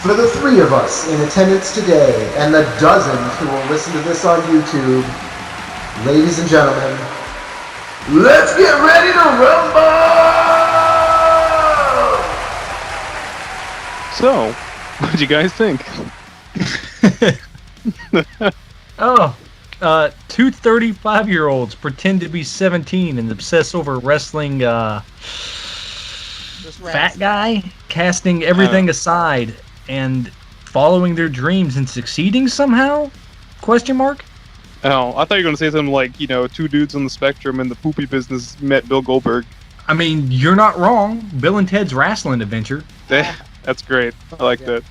For the three of us in attendance today, and the dozens who will listen to this on YouTube, ladies and gentlemen, let's get ready to rumble! So, what did you guys think? Two 35-year-olds pretend to be 17 and obsess over wrestling, fat guy, casting everything aside and following their dreams and succeeding somehow? Question mark? Oh, I thought you were going to say something like, two dudes on the spectrum in the poopy business met Bill Goldberg. I mean, you're not wrong. Bill and Ted's Wrestling Adventure. That's great. I like that.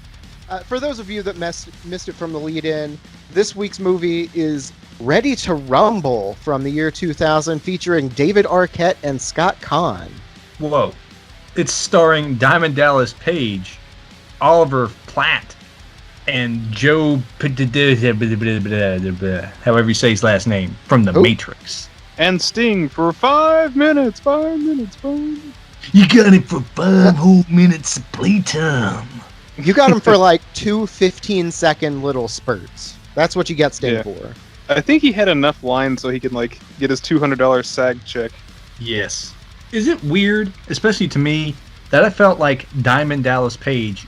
For those of you that missed it from the lead-in, this week's movie is Ready to Rumble from the year 2000, featuring David Arquette and Scott Conn. Whoa. It's starring Diamond Dallas Page, Oliver Platt, and Joe... however you say his last name, from The Matrix. And Sting for 5 minutes. You got it for 5 whole minutes of playtime. You got him for like 2 15-second little spurts. That's what you get Sting for. I think he had enough lines so he could get his $200 SAG check. Yes. Is it weird, especially to me, that I felt like Diamond Dallas Page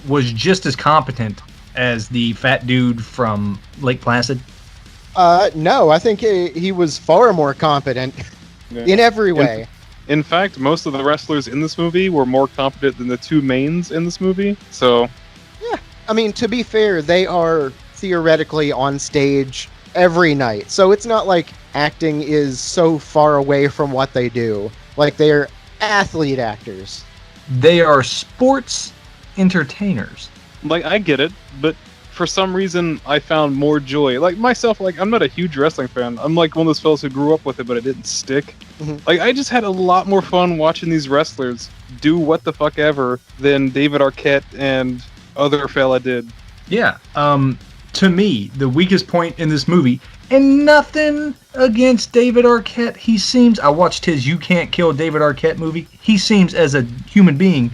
was just as competent as the fat dude from Lake Placid? No, I think he was far more competent in every way. In fact, most of the wrestlers in this movie were more competent than the two mains in this movie, so... Yeah, I mean, to be fair, they are theoretically on stage every night, so it's not like acting is so far away from what they do. Like, they're athlete actors. They are sports entertainers. I get it, but for some reason, I found more joy. Myself, I'm not a huge wrestling fan. I'm one of those fellas who grew up with it, but it didn't stick. Mm-hmm. I just had a lot more fun watching these wrestlers do what the fuck ever than David Arquette and other fella did. Yeah. To me, the weakest point in this movie, and nothing against David Arquette, he seems... I watched his You Can't Kill David Arquette movie. He seems, as a human being,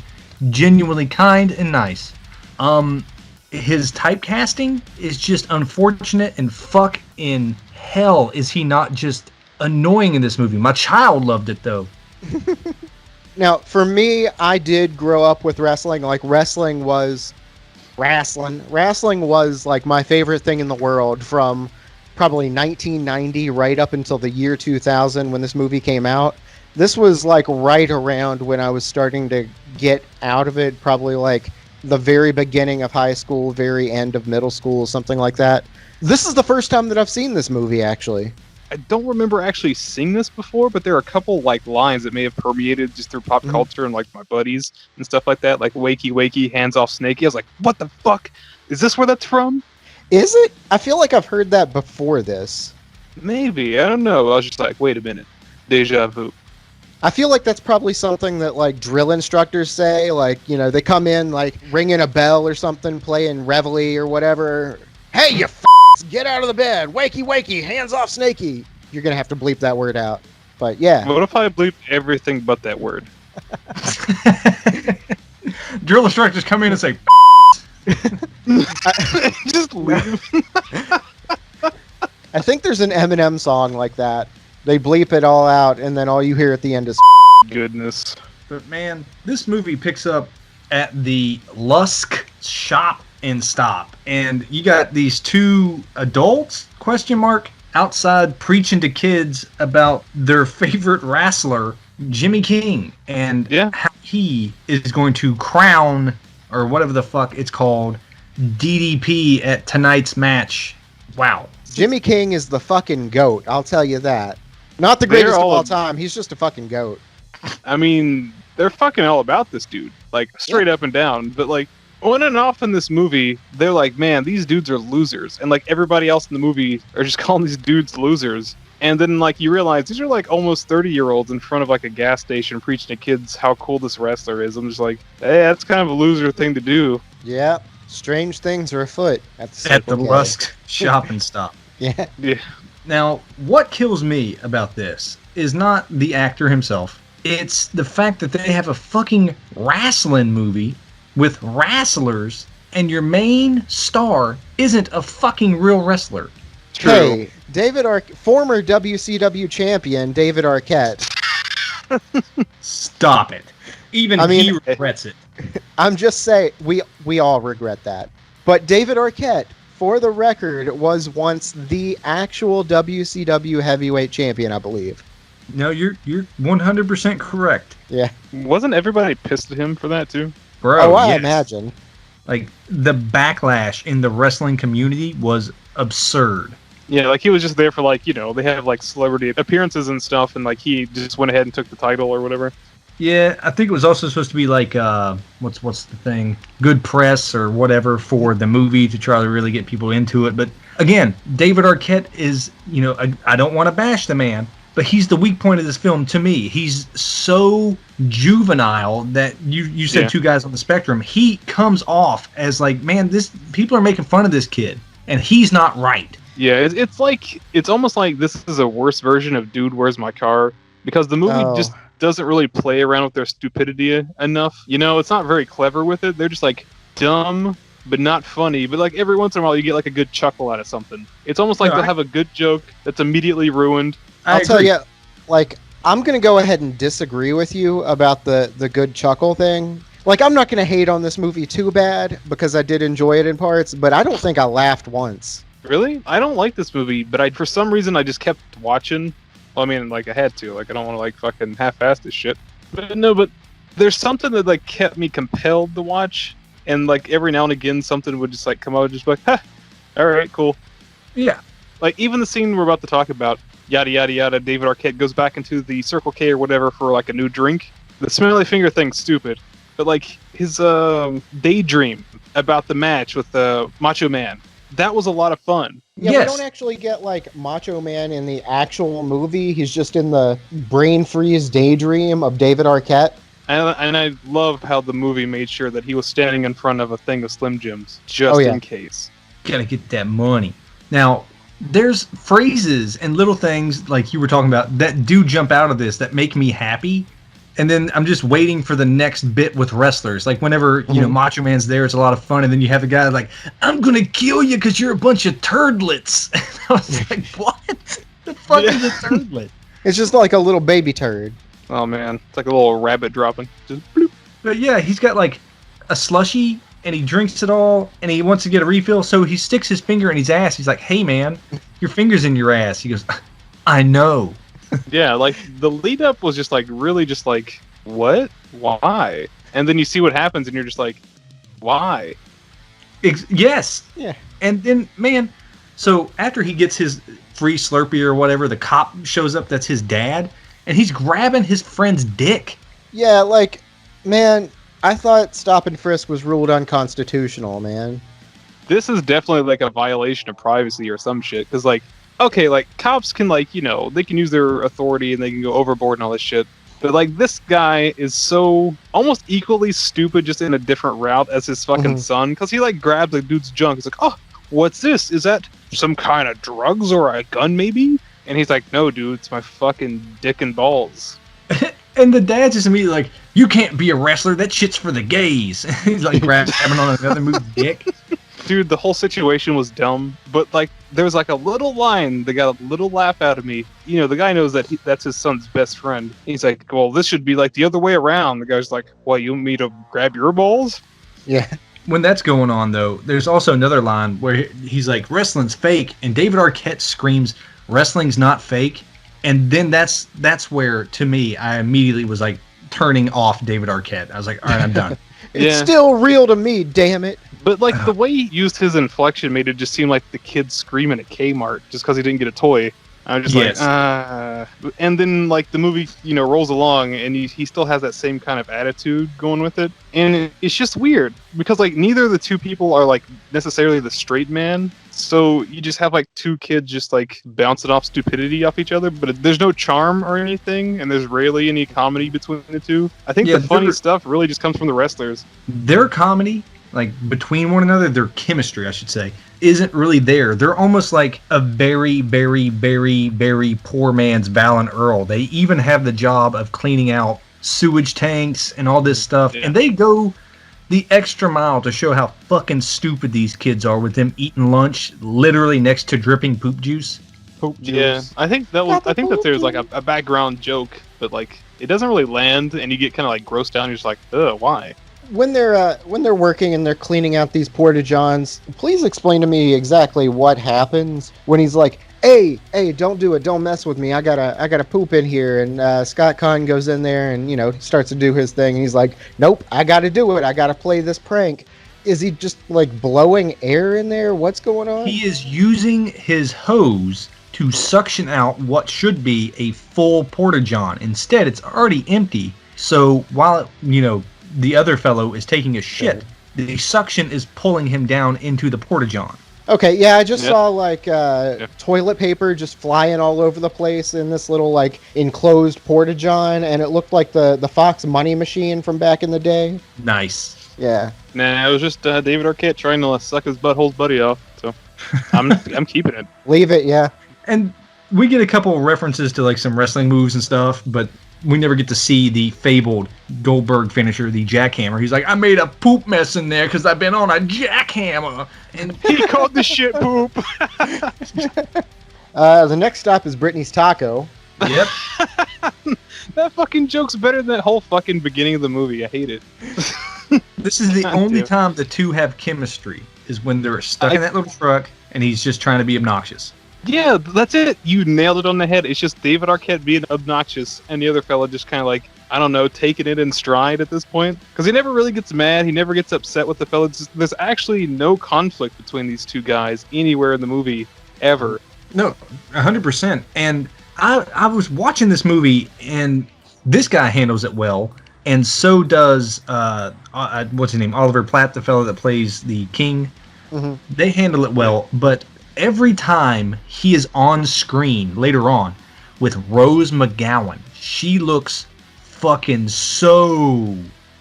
genuinely kind and nice. His typecasting is just unfortunate, and fuck in hell is he not just annoying in this movie. My child loved it, though. Now, for me, I did grow up with wrestling. Wrestling was my favorite thing in the world from probably 1990 right up until the year 2000 when this movie came out. This was right around when I was starting to get out of it, probably the very beginning of high school, very end of middle school, something like that. This is the first time that I've seen this movie, actually. I don't remember actually seeing this before, but there are a couple lines that may have permeated just through pop culture and my buddies and stuff like that, wakey wakey, hands off Snakey. I was like, what the fuck? Is this where that's from? Is it? I feel like I've heard that before this. Maybe, I don't know. I was just like, wait a minute. Deja vu. I feel like that's probably something that drill instructors say, they come in ringing a bell or something, playing Reveille or whatever. Hey, you get out of the bed, wakey wakey, hands off Snakey. You're gonna have to bleep that word out, but yeah. What if I bleep everything but that word? Drill instructors come in and say just leave. I think there's an Eminem song like that. They bleep it all out, and then all you hear at the end is goodness. But man, this movie picks up at the Lusk Shop and Stop, and you got these two adults, outside preaching to kids about their favorite wrestler, Jimmy King, and how he is going to crown, or whatever the fuck it's called, DDP at tonight's match. Wow. Jimmy King is the fucking GOAT, I'll tell you that. Not the greatest of all time, he's just a fucking GOAT. I mean, they're fucking all about this dude, straight up and down, but on and off in this movie, they're like, man, these dudes are losers. And everybody else in the movie are just calling these dudes losers. And then you realize these are almost 30-year-olds in front of a gas station preaching to kids how cool this wrestler is. I'm just hey, that's kind of a loser thing to do. Yeah, strange things are afoot at the Lusk Shop and Stop. Yeah. Now, what kills me about this is not the actor himself. It's the fact that they have a fucking wrestling movie with wrestlers and your main star isn't a fucking real wrestler. True. Hey, former WCW champion David Arquette. Stop it. Even he regrets it. I'm just saying, we all regret that. But David Arquette, for the record, was once the actual WCW heavyweight champion, I believe. No, you're 100% correct. Yeah. Wasn't everybody pissed at him for that too? Bro, I yes. imagine. Like, the backlash in the wrestling community was absurd. Yeah, like he was just there for like, they have like celebrity appearances and stuff, and like he just went ahead and took the title or whatever. Yeah, I think it was also supposed to be like, what's the thing? Good press or whatever for the movie to try to really get people into it. But again, David Arquette is, I don't want to bash the man, but he's the weak point of this film to me. He's so juvenile that you said two guys on the spectrum. He comes off as like, man, people are making fun of this kid, and he's not right. Yeah, it's almost like this is a worse version of Dude, Where's My Car? Because the movie just doesn't really play around with their stupidity enough. It's not very clever with it. They're just like dumb, but not funny. But like every once in a while, you get like a good chuckle out of something. It's almost like they'll have a good joke that's immediately ruined. I'll tell you, like, I'm going to go ahead and disagree with you about the good chuckle thing. Like, I'm not going to hate on this movie too bad because I did enjoy it in parts, but I don't think I laughed once. Really? I don't like this movie, but for some reason I just kept watching. Well, I mean, like I had to. Like I don't want to like fucking half-ass this shit. But no, but there's something that like kept me compelled to watch, and like every now and again something would just like come out and just be like, ha, all right, cool. Yeah. Like even the scene we're about to talk about, yada yada yada. David Arquette goes back into the Circle K or whatever for like a new drink. The smelly finger thing's stupid, but like his daydream about the match with the Macho Man. That was a lot of fun. Yeah, yes. We don't actually get like Macho Man in the actual movie. He's just in the brain freeze daydream of David Arquette. And I love how the movie made sure that he was standing in front of a thing of Slim Jims just in case. Gotta get that money. Now, there's phrases and little things like you were talking about that do jump out of this that make me happy. And then I'm just waiting for the next bit with wrestlers. Like whenever, Macho Man's there, it's a lot of fun. And then you have a guy like, I'm going to kill you because you're a bunch of turdlets. And I was like, what? The fuck is a turdlet? It's just like a little baby turd. Oh, man. It's like a little rabbit dropping. Just bloop. But yeah, he's got like a slushie and he drinks it all and he wants to get a refill. So he sticks his finger in his ass. He's like, hey, man, your finger's in your ass. He goes, I know. Yeah, like the lead up was just like really just like, what? Why? And then you see what happens and you're just like, why? Yes. Yeah. And then, man, so after he gets his free Slurpee or whatever, the cop shows up that's his dad and he's grabbing his friend's dick. Yeah, like, man, I thought stop and frisk was ruled unconstitutional, man. This is definitely like a violation of privacy or some shit. Because like, okay, like cops can like, they can use their authority and they can go overboard and all this shit. But like this guy is so almost equally stupid, just in a different route as his fucking son. Because he like grabs a dude's junk. He's like, oh, what's this? Is that some kind of drugs or a gun maybe? And he's like, no, dude, it's my fucking dick and balls. And the dad's just immediately like, you can't be a wrestler. That shit's for the gays. He's like grabbing on another move's dick. Dude, the whole situation was dumb, but like there was like a little line that got a little laugh out of me. The guy knows that that's his son's best friend. He's like, well, this should be like the other way around. The guy's like, well, you want me to grab your balls? Yeah. When that's going on, though, there's also another line where he's like, wrestling's fake, and David Arquette screams, wrestling's not fake. And then that's where, to me, I immediately was like turning off David Arquette. I was like, all right, I'm done. It's still real to me, damn it. But like the way he used his inflection made it just seem like the kid screaming at Kmart just because he didn't get a toy. I was just like, and then like the movie, rolls along and he still has that same kind of attitude going with it. And it's just weird because like neither of the two people are like necessarily the straight man. So you just have like two kids just like bouncing off stupidity off each other, but there's no charm or anything. And there's rarely any comedy between the two. I think the funny stuff really just comes from the wrestlers. Their comedy, like between one another, their chemistry, I should say, isn't really there. They're almost like a very, very, very, very poor man's Val and Earl. They even have the job of cleaning out sewage tanks and all this stuff. Yeah. And they go the extra mile to show how fucking stupid these kids are with them eating lunch literally next to dripping poop juice. Poop juice. Yeah, I think that there's like a background joke, but like it doesn't really land, and you get kind of like grossed out. And you're just like, ugh, why? When they're working and they're cleaning out these porta johns, please explain to me exactly what happens when he's like, "Hey, don't do it, don't mess with me. I gotta poop in here." And Scott Conn goes in there and starts to do his thing. And he's like, "Nope, I gotta do it. I gotta play this prank." Is he just like blowing air in there? What's going on? He is using his hose to suction out what should be a full porta john. Instead, it's already empty. So while the other fellow is taking a shit, the suction is pulling him down into the porta john. Okay, yeah, I just saw like toilet paper just flying all over the place in this little like enclosed porta john, and it looked like the Fox money machine from back in the day. Nice. Yeah. Nah, it was just David Arquette trying to suck his butthole's buddy off. So I'm keeping it. Leave it, yeah. And we get a couple of references to like some wrestling moves and stuff, but we never get to see the fabled Goldberg finisher, the jackhammer. He's like, I made a poop mess in there because I've been on a jackhammer. And He called the shit poop. The next stop is Brittany's Taco. yep. That fucking joke's better than that whole fucking beginning of the movie. I hate it. This is the God only damn. time the two have chemistry, is when they're stuck in that little truck and he's just trying to be obnoxious. Yeah, that's it. You nailed it on the head. It's just David Arquette being obnoxious, and the other fella just kind of like, I don't know, taking it in stride at this point. Because he never really gets mad. He never gets upset with the fella. There's actually no conflict between these two guys anywhere in the movie, ever. No, 100%. And I was watching this movie, and this guy handles it well, and so does, what's his name? Oliver Platt, the fellow that plays the king. Mm-hmm. They handle it well, but every time he is on screen later on with Rose McGowan, she looks fucking so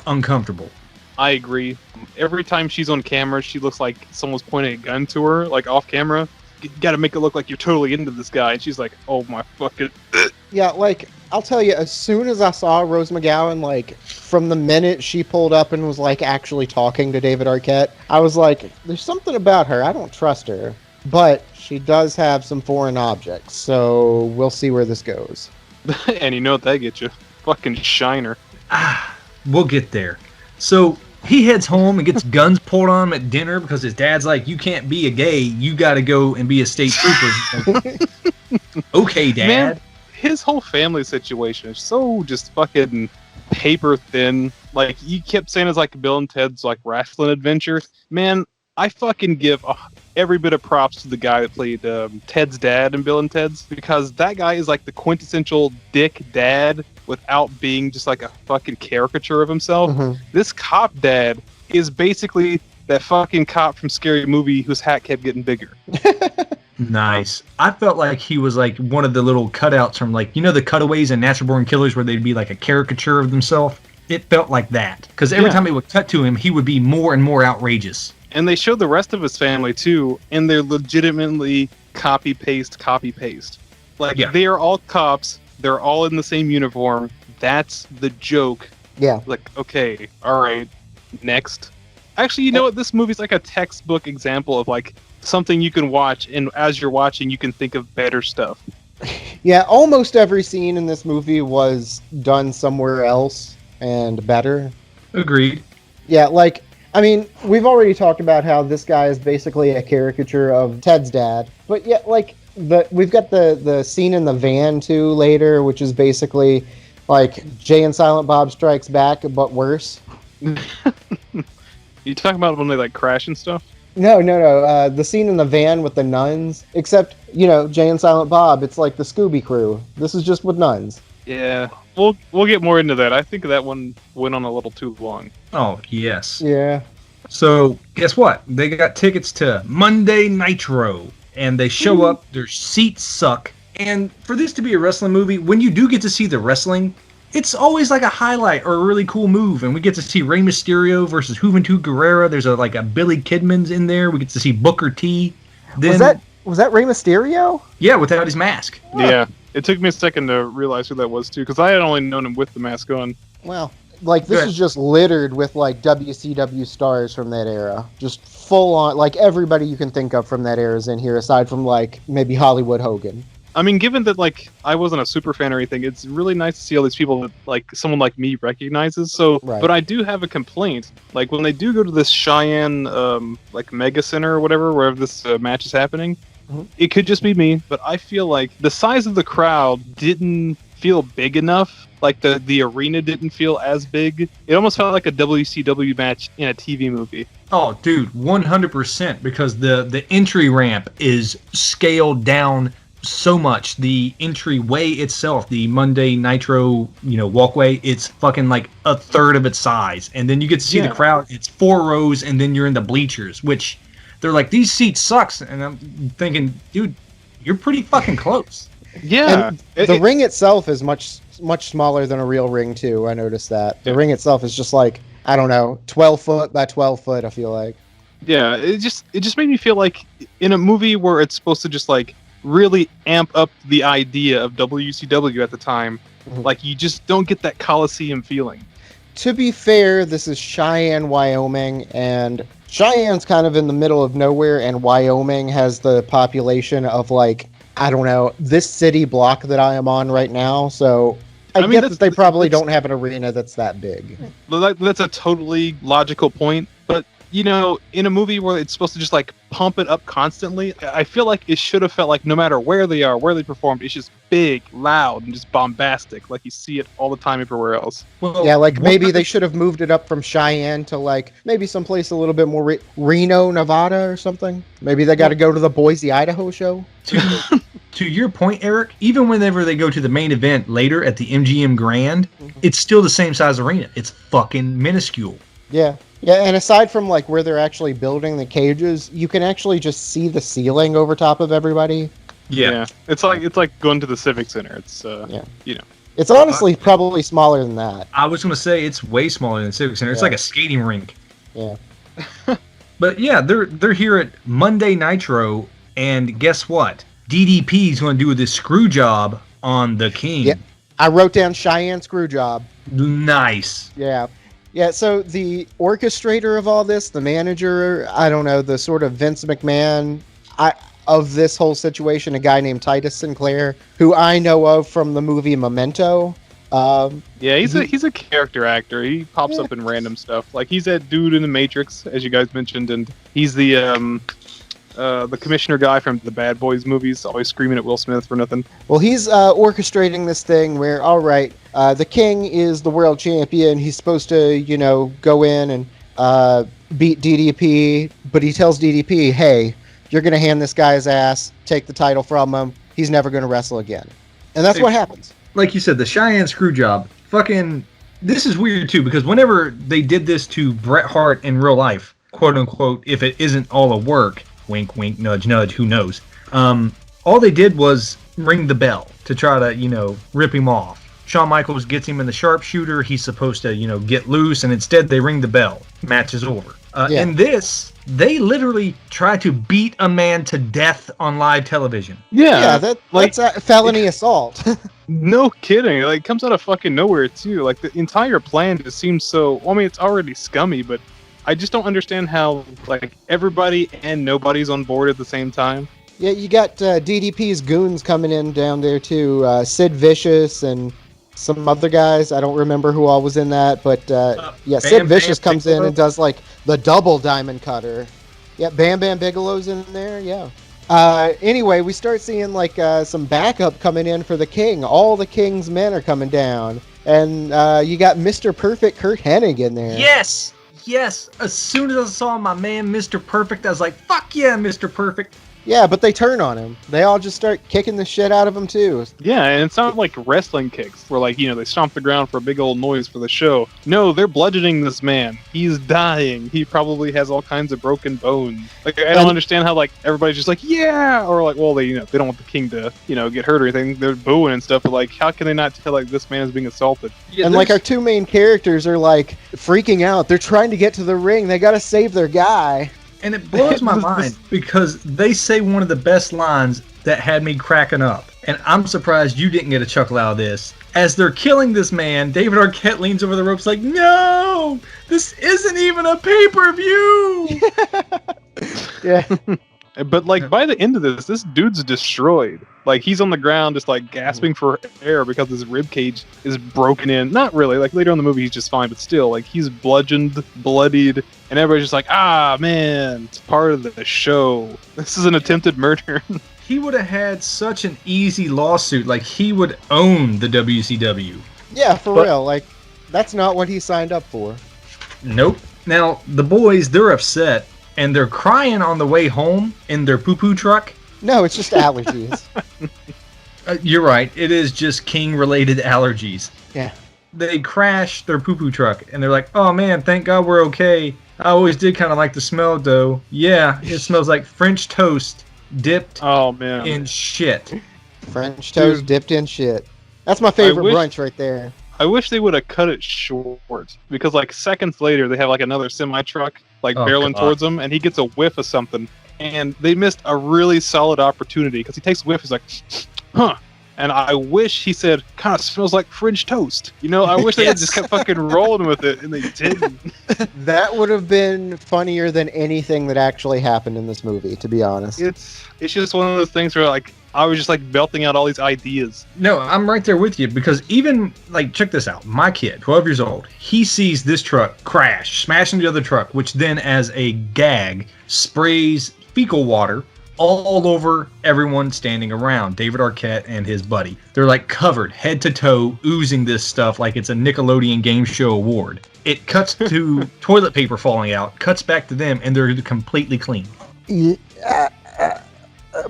uncomfortable. I agree. Every time she's on camera, she looks like someone's pointing a gun to her, like off camera. You gotta make it look like you're totally into this guy. And she's like, oh my fucking... Yeah, like, I'll tell you, as soon as I saw Rose McGowan, like, from the minute she pulled up and was, like, actually talking to David Arquette, I was like, there's something about her. I don't trust her. But she does have some foreign objects, so we'll see where this goes. And you know what that gets you? Fucking shiner. We'll get there. So he heads home and gets guns pulled on him at dinner because his dad's like, you can't be a gay, you gotta go and be a state trooper. Okay, Dad. Man, his whole family situation is so just fucking paper thin. Like, you kept saying it's like Bill and Ted's like wrestling adventure. Man, I fucking give every bit of props to the guy that played Ted's dad in Bill and Ted's, because that guy is like the quintessential dick dad without being just like a fucking caricature of himself. Mhm. This cop dad is basically that fucking cop from Scary Movie whose hat kept getting bigger. Nice. I felt like he was like one of the little cutouts from like, the cutaways in Natural Born Killers where they'd be like a caricature of themselves. It felt like that. Because every time it would cut to him, he would be more and more outrageous. And they showed the rest of his family too, and they're legitimately copy paste. Like, they are all cops. They're all in the same uniform. That's the joke. Yeah. Like, okay, all right, next. Actually, you know what? This movie's like a textbook example of like something you can watch, and as you're watching, you can think of better stuff. Yeah, almost every scene in this movie was done somewhere else and better. Agreed. Yeah, like, I mean, we've already talked about how this guy is basically a caricature of Ted's dad. But yeah, like, we've got the scene in the van, too, later, which is basically like Jay and Silent Bob Strikes Back, but worse. You talking about when they like crash and stuff? No. The scene in the van with the nuns, except, Jay and Silent Bob, it's like the Scooby Crew. This is just with nuns. Yeah, we'll get more into that. I think that one went on a little too long. Oh, yes. Yeah. So, guess what? They got tickets to Monday Nitro, and they show up, their seats suck. And for this to be a wrestling movie, when you do get to see the wrestling, it's always like a highlight or a really cool move. And we get to see Rey Mysterio versus Juventud Guerrera. There's a Billy Kidman's in there. We get to see Booker T. Then, was that Rey Mysterio? Yeah, without his mask. Yeah, it took me a second to realize who that was too, because I had only known him with the mask on. Well, Like, this is just littered with, like, WCW stars from that era. Just full on, like, everybody you can think of from that era is in here, aside from, like, maybe Hollywood Hogan. I mean, given that like I wasn't a super fan or anything, it's really nice to see all these people that like someone like me recognizes. So, Right. but I do have a complaint. Like when they do go to this Cheyenne like mega center or whatever, wherever this match is happening, it could just be me, but I feel like the size of the crowd didn't feel big enough. Like the arena didn't feel as big. It almost felt like a WCW match in a TV movie. Oh, dude, 100%, because the entry ramp is scaled down so much. The entryway itself, the Monday Nitro, walkway, it's fucking like a third of its size. And then you get to see the crowd. It's 4 rows, and then you're in the bleachers, which they're like, these seats sucks. And I'm thinking, dude, you're pretty fucking close. Yeah. And the ring itself is much smaller than a real ring too. I noticed that. The ring itself is just like, I don't know, 12 foot by 12 foot, I feel like. Yeah, it just made me feel like in a movie where it's supposed to just like really amp up the idea of WCW at the time, like you just don't get that Coliseum feeling. To be fair, this is Cheyenne, Wyoming, and Cheyenne's kind of in the middle of nowhere, and Wyoming has the population of like, I don't know, this city block that I am on right now, so I mean, get that they probably don't have an arena that's that big. That's a totally logical point, but in a movie where it's supposed to just like pump it up constantly, I feel like it should have felt like no matter where they are, where they performed, it's just big, loud, and just bombastic, like you see it all the time everywhere else. Well, yeah, like maybe they should have moved it up from Cheyenne to like maybe someplace a little bit more Reno, Nevada or something. Maybe they got to go to the Boise, Idaho show. To your point, Eric, even whenever they go to the main event later at the MGM Grand, it's still the same size arena. It's fucking minuscule. Yeah. Yeah, and aside from like where they're actually building the cages, you can actually just see the ceiling over top of everybody. Yeah. It's like going to the Civic Center. It's It's honestly probably smaller than that. I was going to say it's way smaller than the Civic Center. It's like a skating rink. Yeah. But yeah, they're here at Monday Nitro, and guess what? DDP is going to do this screw job on the King. Yeah. I wrote down Cheyenne screw job. Nice. Yeah. Yeah, so the orchestrator of all this, the manager, I don't know, the sort of Vince McMahon of this whole situation, a guy named Titus Sinclair, who I know of from the movie Memento. Yeah, he's a character actor. He pops up in random stuff. Like he's that dude in the Matrix, as you guys mentioned, and he's the commissioner guy from the Bad Boys movies, always screaming at Will Smith for nothing. Well, he's orchestrating this thing where, all right, the King is the world champion. He's supposed to, go in and beat DDP, but he tells DDP, hey, you're going to hand this guy his ass, take the title from him. He's never going to wrestle again. And that's what happens. Like you said, the Cheyenne screw job, this is weird too, because whenever they did this to Bret Hart in real life, quote unquote, if it isn't all a work, wink, wink, nudge, nudge, who knows? All they did was ring the bell to try to, rip him off. Shawn Michaels gets him in the sharpshooter. He's supposed to, get loose, and instead they ring the bell. Match is over. In this, they literally try to beat a man to death on live television. Yeah, that's a felony assault. No kidding. Like, it comes out of fucking nowhere, too. Like, the entire plan just seems so... I mean, it's already scummy, but I just don't understand how, like, everybody and nobody's on board at the same time. Yeah, you got DDP's goons coming in down there, too. Sid Vicious and some other guys. I don't remember who all was in that, but Sid Vicious comes in and does, like, the double diamond cutter. Yeah, Bam Bam Bigelow's in there, yeah. Anyway, we start seeing, like, some backup coming in for the King. All the King's men are coming down. And you got Mr. Perfect Kurt Hennig in there. Yes! As soon as I saw my man, Mr. Perfect, I was like, fuck yeah, Mr. Perfect. Yeah, but they turn on him. They all just start kicking the shit out of him, too. Yeah, and it's not like wrestling kicks, where, like, they stomp the ground for a big old noise for the show. No, they're bludgeoning this man. He's dying. He probably has all kinds of broken bones. Like, I don't understand how, like, everybody's just like, yeah! Or, like, well, they don't want the King to, get hurt or anything. They're booing and stuff, but, like, how can they not tell, like, this man is being assaulted? Yeah, and, like, our two main characters are, like, freaking out. They're trying to get to the ring. They gotta save their guy. And it blows my mind because they say one of the best lines that had me cracking up. And I'm surprised you didn't get a chuckle out of this. As they're killing this man, David Arquette leans over the ropes like, no, this isn't even a pay-per-view. Yeah. But like by the end of this dude's destroyed. Like he's on the ground just like gasping for air because his rib cage is broken in. Not really. Like later on in the movie he's just fine, but still like he's bludgeoned, bloodied, and everybody's just like, ah man, it's part of the show. This is an attempted murder. He would have had such an easy lawsuit. Like he would own the WCW. Yeah, for real. Like that's not what he signed up for. Nope. Now the boys, they're upset. And they're crying on the way home in their poo-poo truck. No, it's just allergies. You're right. It is just King-related allergies. Yeah. They crash their poo-poo truck, and they're like, oh, man, thank God we're okay. I always did kind of like the smell, though. Yeah, it smells like French toast dipped in shit. French toast dipped in shit. That's my favorite brunch right there. I wish they would have cut it short because like seconds later they have like another semi truck like barreling towards him and he gets a whiff of something and they missed a really solid opportunity because he takes a whiff. He's like, huh. And I wish he said, kind of smells like French toast. You know, I wish they had just kept fucking rolling with it and they didn't. That would have been funnier than anything that actually happened in this movie, to be honest. It's just one of those things where like I was just like belting out all these ideas. No, I'm right there with you because even like check this out. My kid, 12 years old, he sees this truck crash, smash into the other truck, which then as a gag sprays fecal water all over everyone standing around. David Arquette and his buddy. They're like covered head to toe, oozing this stuff like it's a Nickelodeon game show award. It cuts to toilet paper falling out, cuts back to them, and they're completely clean.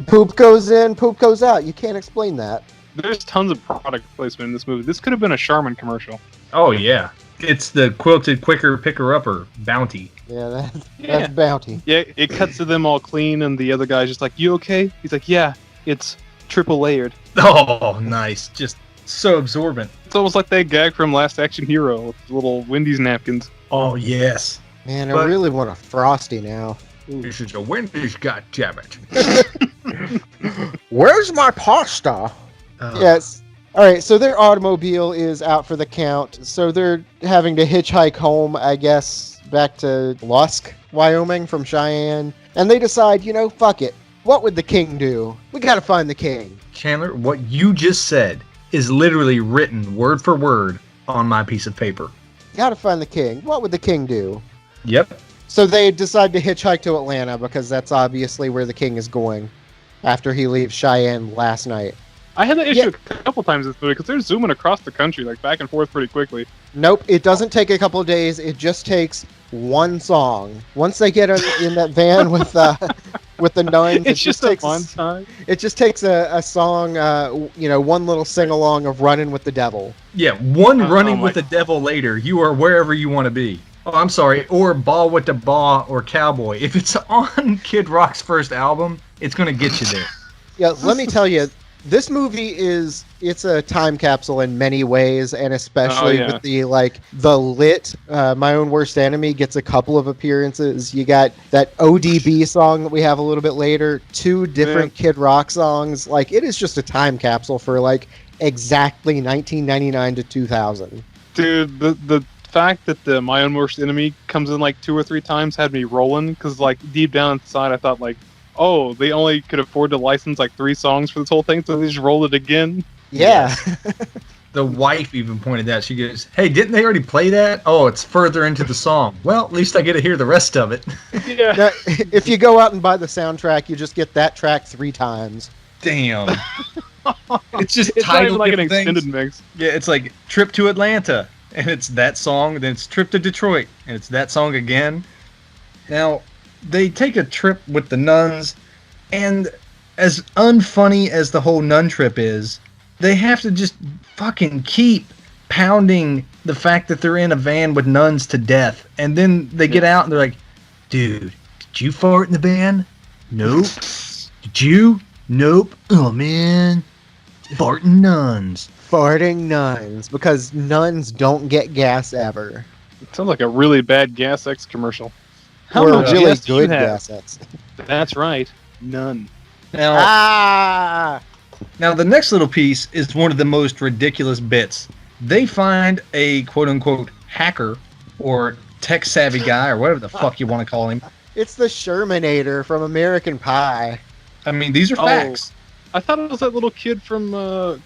Poop goes in, poop goes out. You can't explain that. There's tons of product placement in this movie. This could have been a Charmin commercial. Oh, yeah. It's the quilted quicker picker-upper bounty. Yeah, that's bounty. Yeah, it cuts to them all clean, and the other guy's just like, you okay? He's like, yeah, it's triple layered. Oh, nice. Just so absorbent. It's almost like that gag from Last Action Hero with the little Wendy's napkins. Oh, yes. Man, I really want a Frosty now. This is a Wendy's, goddammit. Where's my pasta? Yes. All right, so their automobile is out for the count. So they're having to hitchhike home, I guess, back to Lusk, Wyoming from Cheyenne. And they decide, fuck it. What would the king do? We got to find the king. Chandler, what you just said is literally written word for word on my piece of paper. Got to find the king. What would the king do? Yep. So they decide to hitchhike to Atlanta because that's obviously where the king is going after he leaves Cheyenne last night. I had that issue a couple times in this movie because they're zooming across the country, like back and forth pretty quickly. Nope, it doesn't take a couple of days. It just takes one song. Once they get in that van with the nuns, it just takes one time. It just takes a song, one little sing along of "Running with the Devil." Yeah, running with the devil later. You are wherever you want to be. Oh, I'm sorry. Or Ball with the Ball or Cowboy. If it's on Kid Rock's first album, it's gonna get you there. Yeah, let me tell you. This movie it's a time capsule in many ways, and especially with the lit, My Own Worst Enemy gets a couple of appearances. You got that ODB song that we have a little bit later, 2 different Kid Rock songs. Like, it is just a time capsule for exactly 1999 to 2000. Dude, the fact that the My Own Worst Enemy comes in 2 or 3 times had me rolling, because deep down inside I thought oh, they only could afford to license 3 songs for this whole thing, so they just rolled it again. Yeah. The wife even pointed out. She goes, "Hey, didn't they already play that? Oh, it's further into the song. Well, at least I get to hear the rest of it." Yeah. Now, if you go out and buy the soundtrack, you just get that track 3 times. Damn. It's just it's not even titled an extended mix. Yeah, it's like Trip to Atlanta, and it's that song. Then it's Trip to Detroit, and it's that song again. Now, they take a trip with the nuns, and as unfunny as the whole nun trip is, they have to just fucking keep pounding the fact that they're in a van with nuns to death. And then they get out and they're like, "Dude, did you fart in the van? Nope. Did you? Nope. Oh, man. Farting nuns." Farting nuns, because nuns don't get gas ever. It sounds like a really bad Gas X commercial. Or much really gas do you good have? gas X. That's right. None. Now, Now, the next little piece is one of the most ridiculous bits. They find a quote-unquote hacker or tech-savvy guy or whatever the fuck you want to call him. It's the Shermanator from American Pie. I mean, these are facts. I thought it was that little kid from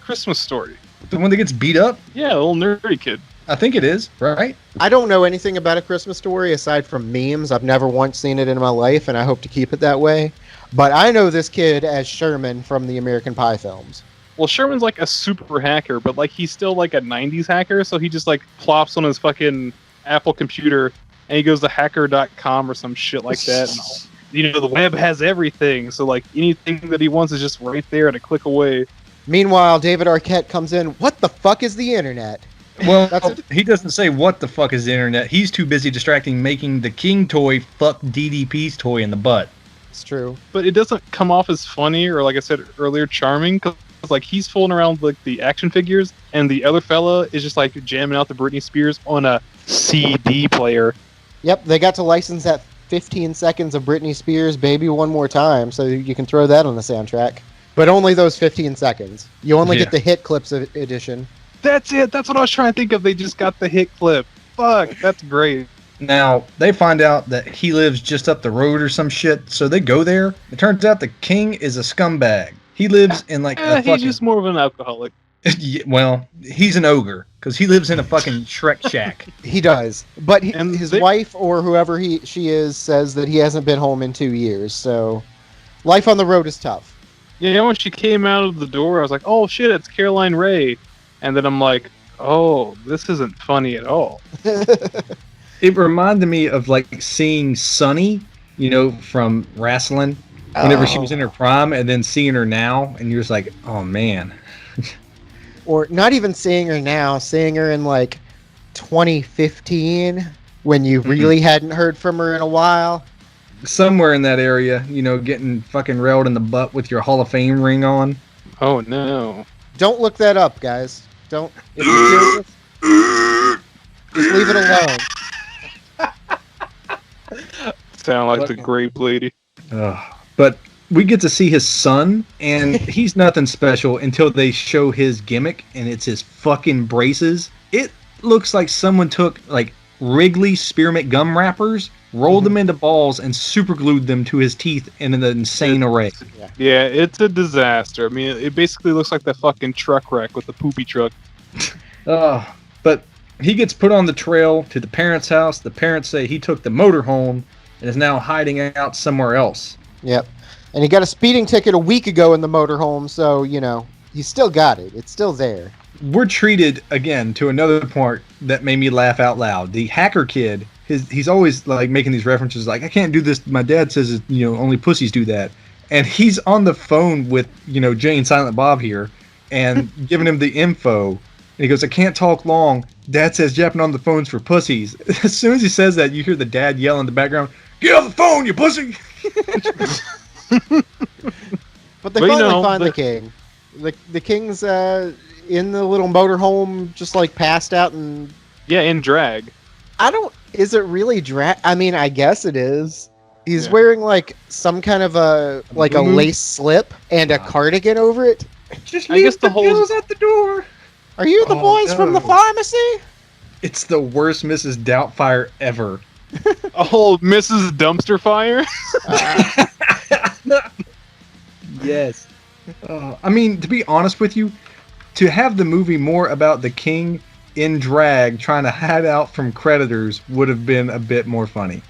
Christmas Story. The one that gets beat up? Yeah, a little nerdy kid. I think it is, right? I don't know anything about A Christmas Story aside from memes. I've never once seen it in my life, and I hope to keep it that way. But I know this kid as Sherman from the American Pie films. Well, Sherman's like a super hacker, but like he's still like a 90s hacker, so he just like plops on his fucking Apple computer and he goes to hacker.com or some shit like that. And, the web has everything, so like anything that he wants is just right there at a click away. Meanwhile, David Arquette comes in, what the fuck is the internet? Well, he doesn't say what the fuck is the internet. He's too busy distracting making the King toy fuck DDP's toy in the butt. It's true. But it doesn't come off as funny or, like I said earlier, charming, because like he's fooling around with like the action figures, and the other fella is just like jamming out the Britney Spears on a CD player. Yep, they got to license that 15 seconds of Britney Spears' Baby One More Time, so you can throw that on the soundtrack. But only those 15 seconds. You only get the hit clips edition. That's it. That's what I was trying to think of. They just got the hit clip. Fuck, that's great. Now, they find out that he lives just up the road or some shit, so they go there. It turns out the King is a scumbag. He lives in like a fucking... He's just more of an alcoholic. Well, he's an ogre, because he lives in a fucking Shrek shack. He does. But And his wife, or whoever she is, says that he hasn't been home in 2 years, so life on the road is tough. Yeah, when she came out of the door, I was like, oh shit, it's Caroline Ray. And then I'm like, oh, this isn't funny at all. It reminded me of like seeing Sunny, from wrestling, whenever she was in her prime, and then seeing her now, and you're just like, oh man. Or not even seeing her now, seeing her in like 2015 when you really hadn't heard from her in a while. Somewhere in that area, getting fucking railed in the butt with your Hall of Fame ring on. Oh no. Don't look that up, guys. Don't. If you're curious, just leave it alone. Sound like the grape lady. But we get to see his son, and he's nothing special until they show his gimmick, and it's his fucking braces. It looks like someone took like Wrigley spearmint gum wrappers, rolled them into balls, and super glued them to his teeth in an insane array. Yeah, it's a disaster. I mean, it basically looks like the fucking truck wreck with the poopy truck. But he gets put on the trail to the parents' house. The parents say he took the motorhome and is now hiding out somewhere else. Yep. And he got a speeding ticket a week ago in the motorhome, so, he's still got it. It's still there. We're treated, again, to another part that made me laugh out loud. The hacker kid, he's always like making these references like, I can't do this. My dad says, only pussies do that. And he's on the phone with, Jay and Silent Bob here and giving him the info. And he goes, I can't talk long. Dad says yapping on the phone's for pussies. As soon as he says that, you hear the dad yell in the background, get off the phone, you pussy! But they finally find the king. The king's in the little motorhome, just like passed out and... Yeah, in drag. Is it really drag? I mean, I guess it is. He's wearing like some kind of a lace slip and a cardigan over it. Just leave the pills at the door. Are you the boys from the pharmacy? It's the worst Mrs. Doubtfire ever. Oh, Mrs. Dumpster Fire? Yes. I mean, to be honest with you, to have the movie more about the king in drag trying to hide out from creditors would have been a bit more funny.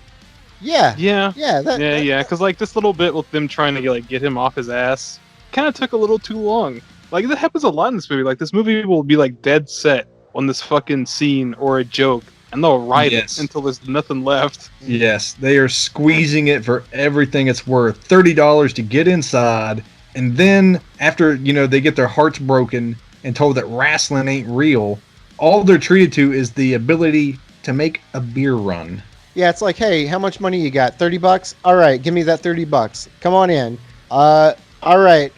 Yeah. Yeah. Yeah. Because like this little bit with them trying to like get him off his ass kind of took a little too long. Like that happens a lot in this movie. Like this movie will be like dead set on this fucking scene or a joke, and they'll write it until there's nothing left. Yes, they are squeezing it for everything it's worth. $30 to get inside, and then after they get their hearts broken and told that wrestling ain't real, all they're treated to is the ability to make a beer run. Yeah, it's like, hey, how much money you got? $30? All right, give me that $30. Come on in. All right,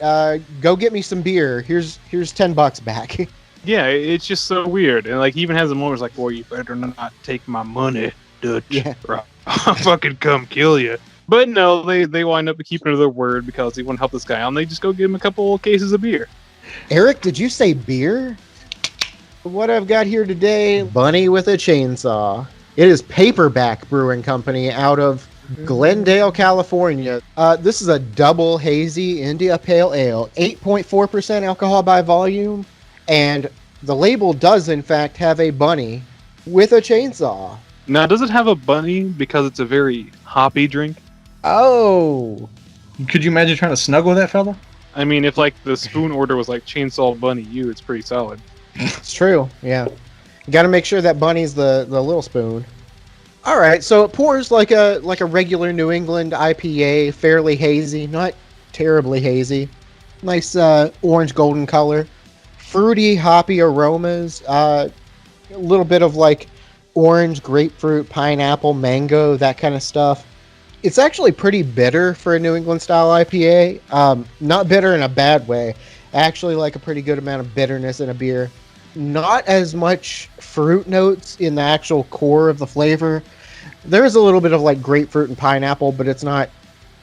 go get me some beer. Here's $10 back. Yeah, it's just so weird. And like he even has a moment like, boy, you better not take my money, Dutch. Yeah. Or I'll fucking come kill you. But no, they wind up keeping to their word because they want to help this guy out, and they just go give him a couple cases of beer. Eric, did you say beer? What I've got here today, Bunny with a Chainsaw. It is Paperback Brewing Company out of Glendale, California. This is a double hazy India Pale Ale, 8.4% alcohol by volume, and the label does in fact have a bunny with a chainsaw. Now, does it have a bunny because it's a very hoppy drink? Oh, Could you imagine trying to snuggle that fella? I mean, if like the spoon order was like Chainsaw Bunny U, it's pretty solid. it's true. Yeah, you got to make sure that bunny's the little spoon. All right, so it pours like a regular New England IPA, fairly hazy, not terribly hazy. Nice orange golden color, fruity hoppy aromas. A little bit of like orange, grapefruit, pineapple, mango, that kind of stuff. It's actually pretty bitter for a New England style IPA. Not bitter in a bad way. Actually, like a pretty good amount of bitterness in a beer. Not as much fruit notes in the actual core of the flavor. There is a little bit of like grapefruit and pineapple, but it's not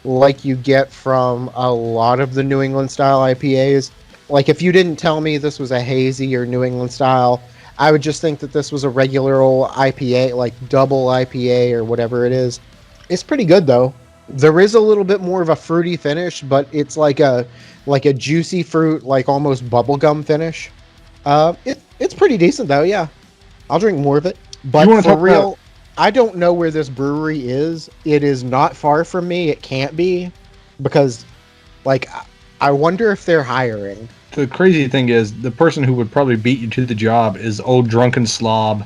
like you get from a lot of the New England style IPAs. Like if you didn't tell me this was a hazy or New England style, I would just think that this was a regular old IPA, like double IPA or whatever it is. It's pretty good though. There is a little bit more of a fruity finish, but it's like a juicy fruit, like almost bubblegum finish. It's pretty decent though, yeah. I'll drink more of it. But for real, I don't know where this brewery is. It is not far from me. It can't be, because like I wonder if they're hiring. The crazy thing is, the person who would probably beat you to the job is old drunken slob,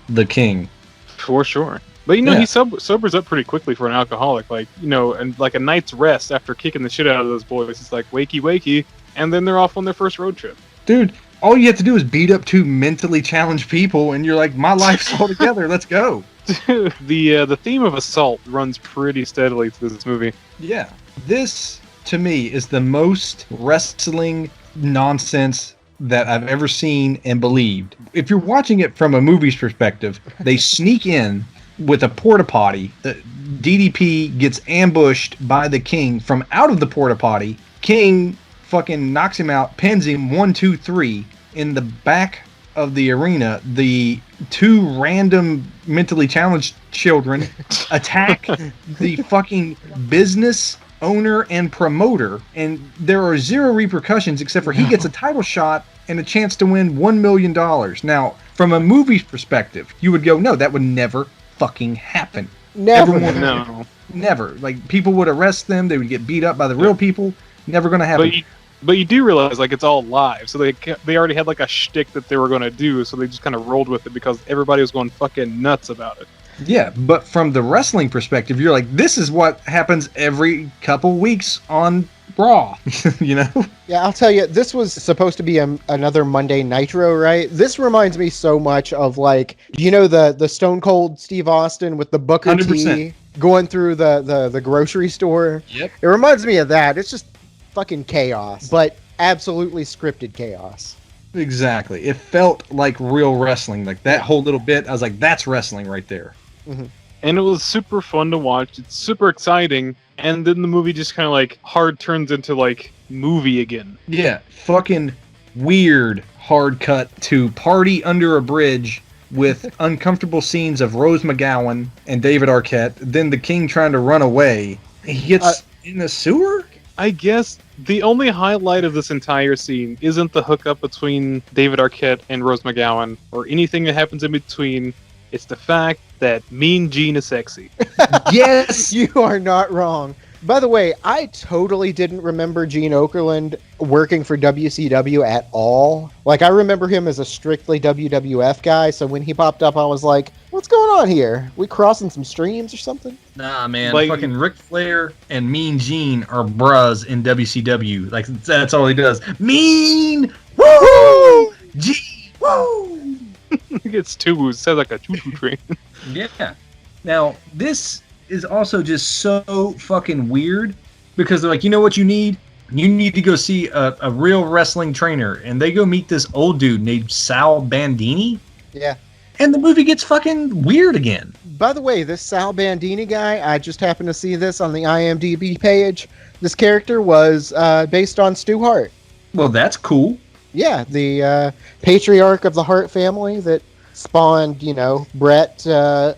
the king. For sure. But you know, he sobers up pretty quickly for an alcoholic. Like, you know, and like a night's rest after kicking the shit out of those boys. It's like wakey wakey, and then they're off on their first road trip. Dude, all you have to do is beat up two mentally challenged people, and you're like, my life's all together. Let's go. The theme of assault runs pretty steadily through this movie. Yeah. This, to me, is the most wrestling nonsense that I've ever seen and believed. If you're watching it from a movie's perspective, they sneak in with a porta potty. The DDP gets ambushed by the king from out of the porta potty. King fucking knocks him out, pins him 1, 2, 3 in the back of the arena. The two random mentally challenged children attack the fucking business owner and promoter, and there are zero repercussions except for he gets a title shot and a chance to win $1 million. Now, from a movie's perspective, you would go, no, that would never fucking happen. Never. No. Never. Like, people would arrest them, they would get beat up by the real people. Never gonna happen. But you do realize, like, it's all live, so they already had like a shtick that they were going to do, so they just kind of rolled with it because everybody was going fucking nuts about it. Yeah, but from the wrestling perspective, you're like, this is what happens every couple weeks on Raw, you know? Yeah, I'll tell you, this was supposed to be another Monday Nitro, right? This reminds me so much of, like, you know, the Stone Cold Steve Austin with the Booker 100%. T going through the grocery store. Yep. It reminds me of that. It's just fucking chaos, but absolutely scripted chaos. Exactly. It felt like real wrestling. Like, that whole little bit, I was like, that's wrestling right there. Mm-hmm. And it was super fun to watch. It's super exciting. And then the movie just kind of like hard turns into like movie again. Yeah, fucking weird hard cut to Party Under a Bridge with uncomfortable scenes of Rose McGowan and David Arquette. Then the king trying to run away. He gets in the sewer? I guess the only highlight of this entire scene isn't the hookup between David Arquette and Rose McGowan or anything that happens in between. It's the fact that Mean Gene is sexy. Yes! You are not wrong. By the way, I totally didn't remember Gene Okerlund working for WCW at all. Like, I remember him as a strictly WWF guy, so when he popped up, I was like, what's going on here? We crossing some streams or something? Nah, man. Like, fucking Ric Flair and Mean Gene are bras in WCW. Like, that's all he does. Mean! Woo! Gene! Woo! He gets two. It sounds like a choo-choo train. Yeah. Now, this is also just so fucking weird because they're like, you know what you need? You need to go see a real wrestling trainer. And they go meet this old dude named Sal Bandini. Yeah. And the movie gets fucking weird again. By the way, this Sal Bandini guy, I just happened to see this on the IMDb page. This character was based on Stu Hart. Well, that's cool. Yeah, the patriarch of the Hart family that spawned, Brett,